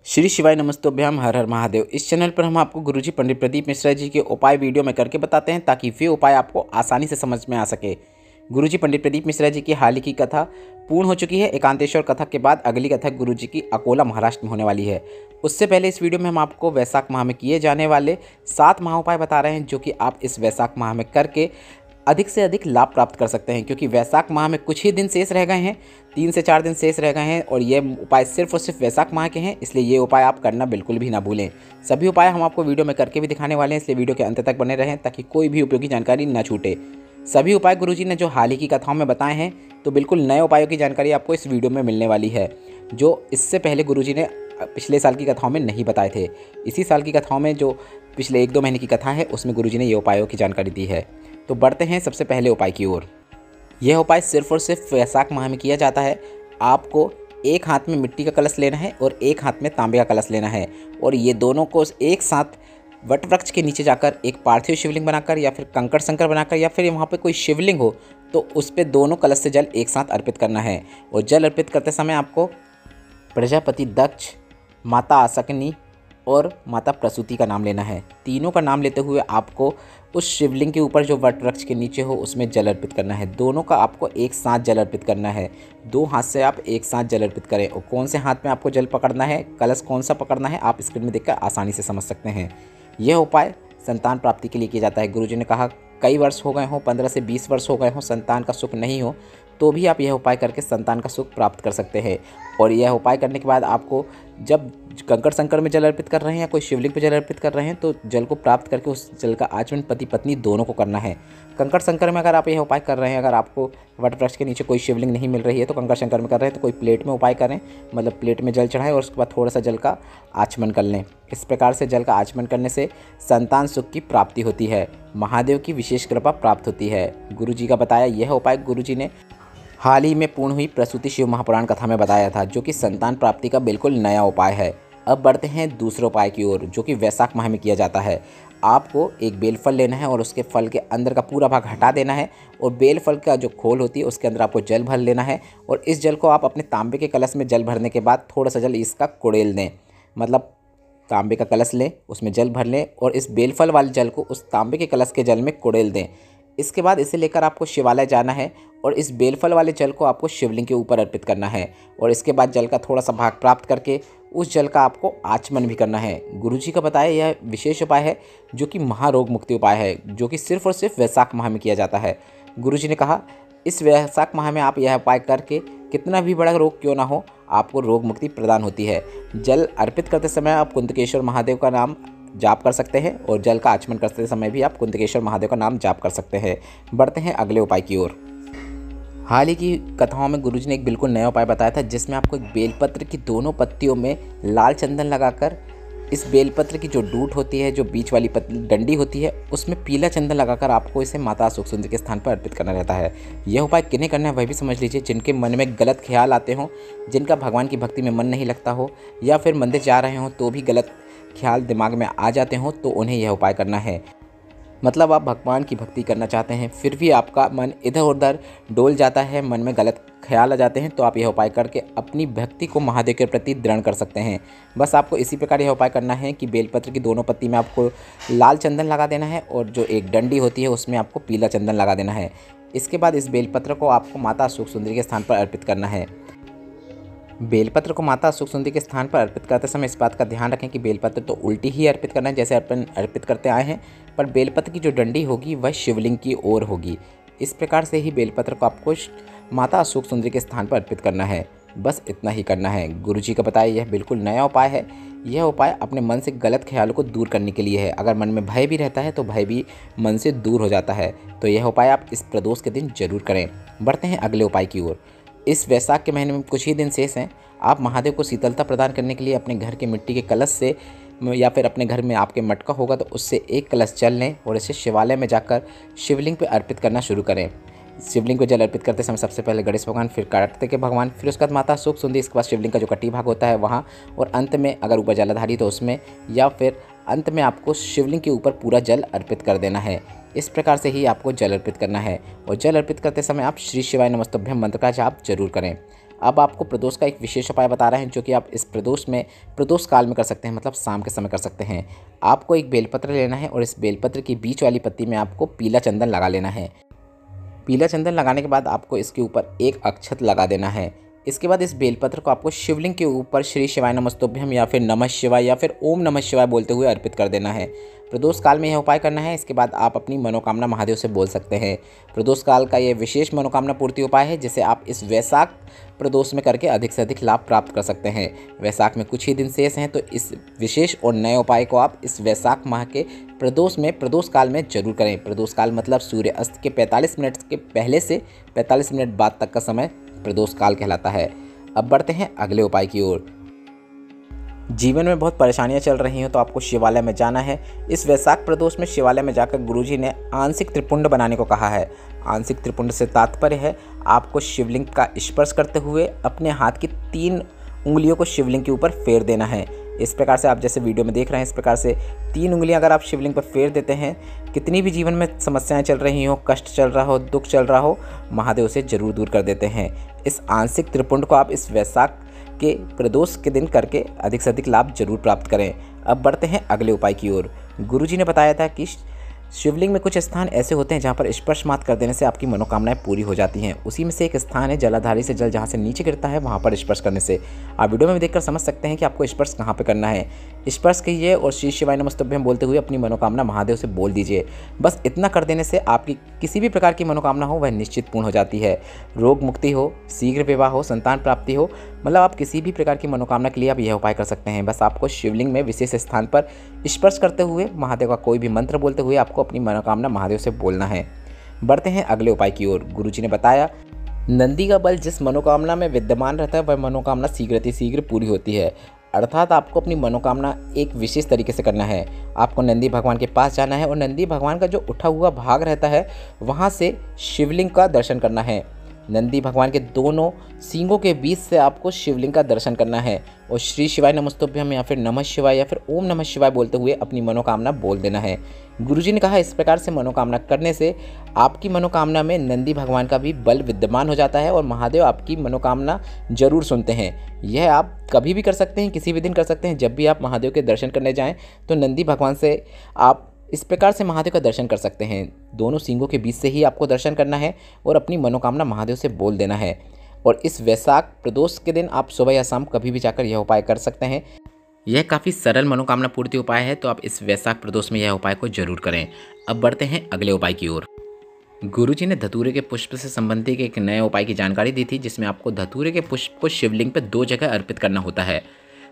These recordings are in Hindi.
श्री शिवाय नमस्तोभ्याम हर हर महादेव। इस चैनल पर हम आपको गुरुजी पंडित प्रदीप मिश्रा जी के उपाय वीडियो में करके बताते हैं ताकि वे उपाय आपको आसानी से समझ में आ सके। गुरुजी पंडित प्रदीप मिश्रा जी की हाल ही की कथा पूर्ण हो चुकी है। एकांतेश्वर कथा के बाद अगली कथा गुरुजी की अकोला महाराष्ट्र में होने वाली है। उससे पहले इस वीडियो में हम आपको वैशाख माह में किए जाने वाले 7 महाउपाय बता रहे हैं जो कि आप इस वैशाख माह में करके अधिक से अधिक लाभ प्राप्त कर सकते हैं। क्योंकि वैशाख माह में कुछ ही दिन शेष रह गए हैं, 3 से 4 दिन शेष रह गए हैं और ये उपाय सिर्फ और सिर्फ वैशाख माह के हैं, इसलिए ये उपाय आप करना बिल्कुल भी ना भूलें। सभी उपाय हम आपको वीडियो में करके भी दिखाने वाले हैं, इसलिए वीडियो के अंत तक बने रहें ताकि कोई भी उपयोगी जानकारी ना छूटे। सभी उपाय गुरुजी ने जो हाल ही की कथाओं में बताए हैं, तो बिल्कुल नए उपायों की जानकारी आपको इस वीडियो में मिलने वाली है, जो इससे पहले गुरुजी ने पिछले साल की कथाओं में नहीं बताए थे। इसी साल की कथाओं में जो पिछले 1-2 महीने की कथा है, उसमें गुरुजी ने ये उपायों की जानकारी दी है। तो बढ़ते हैं सबसे पहले उपाय की ओर। यह उपाय सिर्फ और सिर्फ वैशाख माह में किया जाता है। आपको एक हाथ में मिट्टी का कलश लेना है और एक हाथ में तांबे का कलश लेना है, और ये दोनों को एक साथ वट वृक्ष के नीचे जाकर एक पार्थिव शिवलिंग बनाकर या फिर कंकड़ संकर बनाकर या फिर वहाँ पे कोई शिवलिंग हो तो उस पर दोनों कलश से जल एक साथ अर्पित करना है। और जल अर्पित करते समय आपको प्रजापति दक्ष, माता आसकनी और माता प्रसूति का नाम लेना है। तीनों का नाम लेते हुए आपको उस शिवलिंग के ऊपर जो वट वृक्ष के नीचे हो उसमें जल अर्पित करना है। दोनों का आपको एक साथ जल अर्पित करना है। 2 हाथ से आप एक साथ जल अर्पित करें। और कौन से हाथ में आपको जल पकड़ना है, कलश कौन सा पकड़ना है, आप स्क्रीन में देखकर आसानी से समझ सकते हैं। यह उपाय संतान प्राप्ति के लिए किया जाता है। गुरुजी ने कहा कई वर्ष हो गए हों, 15 से 20 वर्ष हो गए हों, संतान का सुख नहीं हो तो भी आप यह उपाय करके संतान का सुख प्राप्त कर सकते हैं। और यह उपाय करने के बाद आपको जब कंकड़ संकर में जल अर्पित कर रहे हैं या कोई शिवलिंग पर जल अर्पित कर रहे हैं तो जल को प्राप्त करके उस जल का आचमन पति पत्नी दोनों को करना है। कंकड़ संकर में अगर आप यह उपाय कर रहे हैं, अगर आपको वट वृक्ष के नीचे कोई शिवलिंग नहीं मिल रही है तो कंकड़ संकर में कर रहे हैं तो कोई प्लेट में उपाय करें, मतलब प्लेट में जल चढ़ाएं और उसके बाद थोड़ा सा जल का आचमन कर लें। इस प्रकार से जल का आचमन करने से संतान सुख की प्राप्ति होती है, महादेव की विशेष कृपा प्राप्त होती है। गुरुजी का बताया यह उपाय गुरुजी ने हाल ही में पूर्ण हुई प्रसूति शिव महापुराण कथा में बताया था, जो कि संतान प्राप्ति का बिल्कुल नया उपाय है। अब बढ़ते हैं दूसरे उपाय की ओर, जो कि वैशाख माह में किया जाता है। आपको एक बेलफल लेना है और उसके फल के अंदर का पूरा भाग हटा देना है और बेलफल का जो खोल होती है उसके अंदर आपको जल भर लेना है। और इस जल को आप अपने तांबे के कलश में जल भरने के बाद थोड़ा सा जल इसका कुड़ेल दें, मतलब तांबे का कलश लें, उसमें जल भर लें और इस बेलफल वाले जल को उस तांबे के कलश के जल में कुड़ेल दें। इसके बाद इसे लेकर आपको शिवालय जाना है और इस बेलफल वाले जल को आपको शिवलिंग के ऊपर अर्पित करना है। और इसके बाद जल का थोड़ा सा भाग प्राप्त करके उस जल का आपको आचमन भी करना है। गुरुजी का बताया यह विशेष उपाय है जो कि महारोग मुक्ति उपाय है, जो कि सिर्फ और सिर्फ वैशाख माह में किया जाता है। गुरुजी ने कहा इस वैशाख माह में आप यह उपाय करके कितना भी बड़ा रोग क्यों ना हो, आपको रोग मुक्ति प्रदान होती है। जल अर्पित करते समय आप कुंतकेश्वर महादेव का नाम जाप कर सकते हैं और जल का आचमन करते समय भी आप कुंतकेश्वर महादेव का नाम जाप कर सकते हैं। बढ़ते हैं अगले उपाय की ओर। हाल ही की कथाओं में गुरुजी ने एक बिल्कुल नया उपाय बताया था, जिसमें आपको एक बेलपत्र की दोनों पत्तियों में लाल चंदन लगाकर इस बेलपत्र की जो डूट होती है, जो बीच वाली डंडी होती है, उसमें पीला चंदन लगाकर आपको इसे माता सुख सुंदरी के स्थान पर अर्पित करना रहता है। यह उपाय किन्हें करना है वह भी समझ लीजिए। जिनके मन में गलत ख्याल आते हों, जिनका भगवान की भक्ति में मन नहीं लगता हो, या फिर मंदिर जा रहे हों तो भी गलत ख्याल दिमाग में आ जाते हों, तो उन्हें यह उपाय करना है। मतलब आप भगवान की भक्ति करना चाहते हैं फिर भी आपका मन इधर उधर डोल जाता है, मन में गलत ख्याल आ जाते हैं, तो आप यह उपाय करके अपनी भक्ति को महादेव के प्रति दृढ़ कर सकते हैं। बस आपको इसी प्रकार यह उपाय करना है कि बेलपत्र की दोनों पत्ती में आपको लाल चंदन लगा देना है और जो एक डंडी होती है उसमें आपको पीला चंदन लगा देना है। इसके बाद इस बेलपत्र को आपको माता सुख सुंदरी के स्थान पर अर्पित करना है। बेलपत्र को माता सुख सुंदरी के स्थान पर अर्पित करते समय इस बात का ध्यान रखें कि बेलपत्र तो उल्टी ही अर्पित करना है जैसे अर्पित करते आए हैं, पर बेलपत्र की जो डंडी होगी वह शिवलिंग की ओर होगी। इस प्रकार से ही बेलपत्र को आपको माता सुख सुंदरी के स्थान पर अर्पित करना है। बस इतना ही करना है। गुरुजी का बताया यह बिल्कुल नया उपाय है। यह उपाय अपने मन से गलत ख्यालों को दूर करने के लिए है। अगर मन में भय भी रहता है तो भय भी मन से दूर हो जाता है। तो यह उपाय आप इस प्रदोष के दिन जरूर करें। बढ़ते हैं अगले उपाय की ओर। इस वैशाख के महीने में कुछ ही दिन शेष हैं। आप महादेव को शीतलता प्रदान करने के लिए अपने घर के मिट्टी के कलश से या फिर अपने घर में आपके मटका होगा तो उससे एक कलश जल लें और इसे शिवालय में जाकर शिवलिंग पर अर्पित करना शुरू करें। शिवलिंग को जल अर्पित करते समय सबसे पहले गणेश भगवान, फिर कार्तिकेय भगवान, फिर उसके बाद माता सुख सुंदरी, इसके बाद शिवलिंग का जो कटी भाग होता है वहाँ, और अंत में अगर ऊपर जलाधारी तो उसमें, या फिर अंत में आपको शिवलिंग के ऊपर पूरा जल अर्पित कर देना है। इस प्रकार से ही आपको जल अर्पित करना है। और जल अर्पित करते समय आप श्री शिवाय नमस्तुभ्यम मंत्र का जाप जरूर करें। अब आपको प्रदोष का एक विशेष उपाय बता रहे हैं जो कि आप इस प्रदोष में प्रदोष काल में कर सकते हैं, मतलब शाम के समय कर सकते हैं। आपको एक बेलपत्र लेना है और इस बेलपत्र की बीच वाली पत्ती में आपको पीला चंदन लगा लेना है। पीला चंदन लगाने के बाद आपको इसके ऊपर एक अक्षत लगा देना है। इसके बाद इस बेलपत्र को आपको शिवलिंग के ऊपर श्री शिवाय नमस्तुभ्यम या फिर नमः शिवाय या फिर ओम नमः शिवाय बोलते हुए अर्पित कर देना है। प्रदोष काल में यह उपाय करना है। इसके बाद आप अपनी मनोकामना महादेव से बोल सकते हैं। प्रदोष काल का यह विशेष मनोकामना पूर्ति उपाय है जिसे आप इस वैशाख प्रदोष में करके अधिक से अधिक लाभ प्राप्त कर सकते हैं। वैशाख में कुछ ही दिन शेष हैं, तो इस विशेष और नए उपाय को आप इस वैशाख माह के प्रदोष काल में जरूर करें। प्रदोष काल मतलब सूर्य अस्त के 45 मिनट के पहले से 45 मिनट बाद तक का समय प्रदोष काल कहलाता है। अब बढ़ते हैं अगले उपाय की ओर। जीवन में बहुत परेशानियां चल रही हो तो आपको शिवालय में जाना है। इस वैशाख प्रदोष में शिवालय में जाकर गुरुजी ने आंशिक त्रिपुंड बनाने को कहा है। आंशिक त्रिपुंड से तात्पर्य है आपको शिवलिंग का स्पर्श करते हुए अपने हाथ की 3 उंगलियों को शिवलिंग के ऊपर फेर देना है। इस प्रकार से आप जैसे वीडियो में देख रहे हैं, इस प्रकार से 3 उंगलियां अगर आप शिवलिंग पर फेर देते हैं, कितनी भी जीवन में समस्याएं चल रही हो, कष्ट चल रहा हो, दुख चल रहा हो, महादेव से जरूर दूर कर देते हैं। इस आंशिक त्रिपुंड को आप इस वैशाख के प्रदोष के दिन करके अधिक से अधिक लाभ जरूर प्राप्त करें। अब बढ़ते हैं अगले उपाय की ओर। गुरुजी ने बताया था कि शिवलिंग में कुछ स्थान ऐसे होते हैं जहाँ पर स्पर्श मात्र कर देने से आपकी मनोकामनाएं पूरी हो जाती हैं। उसी में से एक स्थान है जलाधारी से जल जहाँ से नीचे गिरता है, वहाँ पर स्पर्श करने से। आप वीडियो में देखकर समझ सकते हैं कि आपको स्पर्श कहाँ पे करना है। स्पर्श कीजिए और श्री शिवाय नमस्तुभ्यम बोलते हुए अपनी मनोकामना महादेव से बोल दीजिए। बस इतना कर देने से आपकी किसी भी प्रकार की मनोकामना हो वह निश्चित पूर्ण हो जाती है। रोग मुक्ति हो, शीघ्र विवाह हो, संतान प्राप्ति हो, मतलब आप किसी भी प्रकार की मनोकामना के लिए आप यह उपाय कर सकते हैं। बस आपको शिवलिंग में विशेष स्थान पर स्पर्श करते हुए महादेव का कोई भी मंत्र बोलते हुए आपको अपनी मनोकामना महादेव से बोलना है। बढ़ते हैं अगले उपाय की ओर। गुरुजी ने बताया नंदी का बल जिस मनोकामना में विद्यमान रहता है वह मनोकामना शीघ्र पूरी होती है। अर्थात आपको अपनी मनोकामना एक विशेष तरीके से करना है। आपको नंदी भगवान के पास जाना है और नंदी भगवान का जो उठा हुआ भाग रहता है वहाँ से शिवलिंग का दर्शन करना है। नंदी भगवान के दोनों सींगों के बीच से आपको शिवलिंग का दर्शन करना है और श्री शिवाय नमस्तुभ्यम या फिर नमः शिवाय या फिर ओम नमः शिवाय बोलते हुए अपनी मनोकामना बोल देना है। गुरुजी ने कहा इस प्रकार से मनोकामना करने से आपकी मनोकामना में नंदी भगवान का भी बल विद्यमान हो जाता है और महादेव आपकी मनोकामना जरूर सुनते हैं। यह आप कभी भी कर सकते हैं, किसी भी दिन कर सकते हैं। जब भी आप महादेव के दर्शन करने जाएँ तो नंदी भगवान से आप इस प्रकार से महादेव का दर्शन कर सकते हैं। दोनों सींगों के बीच से ही आपको दर्शन करना है और अपनी मनोकामना महादेव से बोल देना है। और इस वैशाख प्रदोष के दिन आप सुबह या शाम कभी भी जाकर यह उपाय कर सकते हैं। यह काफ़ी सरल मनोकामना पूर्ति उपाय है, तो आप इस वैशाख प्रदोष में यह उपाय को जरूर करें। अब बढ़ते हैं अगले उपाय की ओर। गुरुजी ने धतूरे के पुष्प से संबंधित एक नए उपाय की जानकारी दी थी जिसमें आपको धतूरे के पुष्प को शिवलिंग पर 2 जगह अर्पित करना होता है।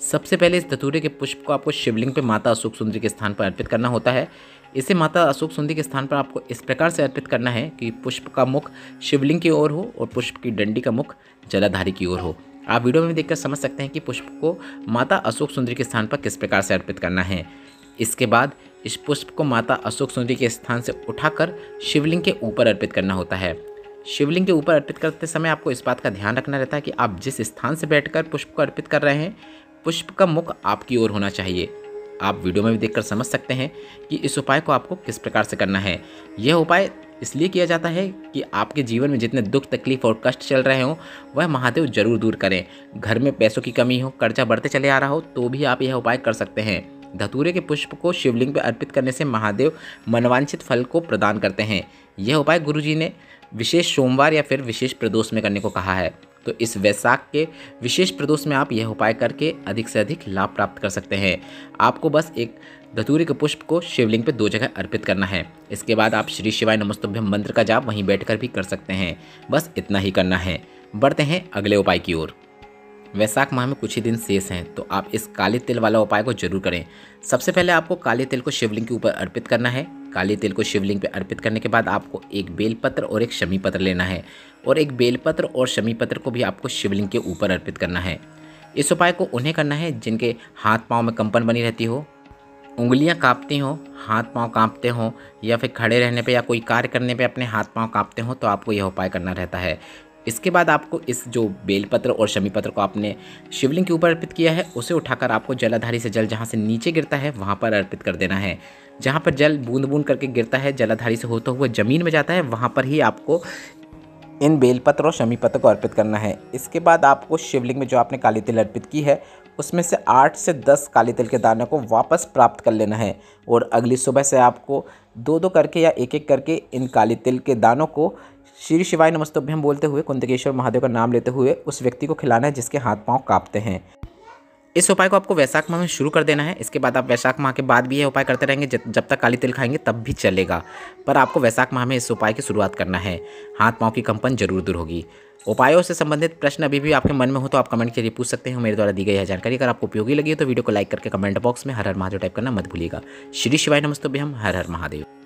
सबसे पहले इस धतूरे के पुष्प को आपको शिवलिंग पे माता अशोक सुंदरी के स्थान पर अर्पित करना होता है। इसे माता अशोक सुंदरी के स्थान पर आपको इस प्रकार से अर्पित करना है कि पुष्प का मुख शिवलिंग की ओर हो और पुष्प की डंडी का मुख जलाधारी की ओर हो। आप वीडियो में देखकर समझ सकते हैं कि पुष्प को माता अशोक सुंदरी के स्थान पर किस प्रकार से अर्पित करना है। इसके बाद इस पुष्प को माता अशोक सुंदरी के स्थान से उठाकर शिवलिंग के ऊपर अर्पित करना होता है। शिवलिंग के ऊपर अर्पित करते समय आपको इस बात का ध्यान रखना रहता है कि आप जिस स्थान से बैठकर पुष्प को अर्पित कर रहे हैं पुष्प का मुख आपकी ओर होना चाहिए। आप वीडियो में भी देखकर समझ सकते हैं कि इस उपाय को आपको किस प्रकार से करना है। यह उपाय इसलिए किया जाता है कि आपके जीवन में जितने दुख तकलीफ और कष्ट चल रहे हों वह महादेव जरूर दूर करें। घर में पैसों की कमी हो, कर्जा बढ़ते चले आ रहा हो तो भी आप यह उपाय कर सकते हैं। धतूरे के पुष्प को शिवलिंग पर अर्पित करने से महादेव मनवांछित फल को प्रदान करते हैं। यह उपाय गुरुजी ने विशेष सोमवार या फिर विशेष प्रदोष में करने को कहा है। तो इस वैशाख के विशेष प्रदोष में आप यह उपाय करके अधिक से अधिक लाभ प्राप्त कर सकते हैं। आपको बस एक धतूरे के पुष्प को शिवलिंग पे 2 जगह अर्पित करना है। इसके बाद आप श्री शिवाय नमस्तुभ्यम मंत्र का जाप वहीं बैठकर भी कर सकते हैं। बस इतना ही करना है। बढ़ते हैं अगले उपाय की ओर। वैशाख माह में कुछ ही दिन शेष हैं तो आप इस काले तिल वाला उपाय को जरूर करें। सबसे पहले आपको काले तिल को शिवलिंग के ऊपर अर्पित करना है। काले तिल को शिवलिंग पे अर्पित करने के बाद आपको एक बेलपत्र और एक शमी पत्र लेना है और एक बेलपत्र और शमी पत्र को भी आपको शिवलिंग के ऊपर अर्पित करना है। इस उपाय को उन्हें करना है जिनके हाथ पाँव में कंपन बनी रहती हो, उंगलियां कांपती हों, हाथ पाँव कांपते हों या फिर खड़े रहने पे या कोई कार्य करने पे अपने हाथ पाँव कांपते हों तो आपको यह उपाय करना रहता है। इसके बाद आपको इस जो बेलपत्र और शमी पत्र को आपने शिवलिंग के ऊपर अर्पित किया है उसे उठाकर आपको जलाधारी से जल जहाँ से नीचे गिरता है वहाँ पर अर्पित कर देना है। जहाँ पर जल बूंद बूंद करके गिरता है जलाधारी से होता हुआ ज़मीन में जाता है वहाँ पर ही आपको इन बेलपत्र और शमी पत्र को अर्पित करना है। इसके बाद आपको शिवलिंग में जो आपने काली तिल अर्पित की है उसमें से 8 से 10 काली तिल के दाने को वापस प्राप्त कर लेना है और अगली सुबह से आपको 2-2 करके या 1-1 करके इन काली तिल के दानों को श्री शिवाय नमस्तुभ्यम बोलते हुए कुंतकेश्वर महादेव का नाम लेते हुए उस व्यक्ति को खिलाना है जिसके हाथ पांव कांपते हैं। इस उपाय को आपको वैशाख माह में शुरू कर देना है। इसके बाद आप वैशाख माह के बाद भी ये उपाय करते रहेंगे, जब तक काली तिल खाएंगे तब भी चलेगा, पर आपको वैशाख माह में इस उपाय की शुरुआत करना है। हाथ पांव की कंपन जरूर दूर होगी। उपायों से संबंधित प्रश्न अभी भी आपके मन में हो तो आप कमेंट के जरिए पूछ सकते हैं। मेरे द्वारा दी गई यह जानकारी अगर आपको उपयोगी लगी हो तो वीडियो को लाइक करके कमेंट बॉक्स में हर हर महादेव टाइप करना मत भूलिएगा। श्री शिवाय नमस्तुभ्यम। हर हर महादेव।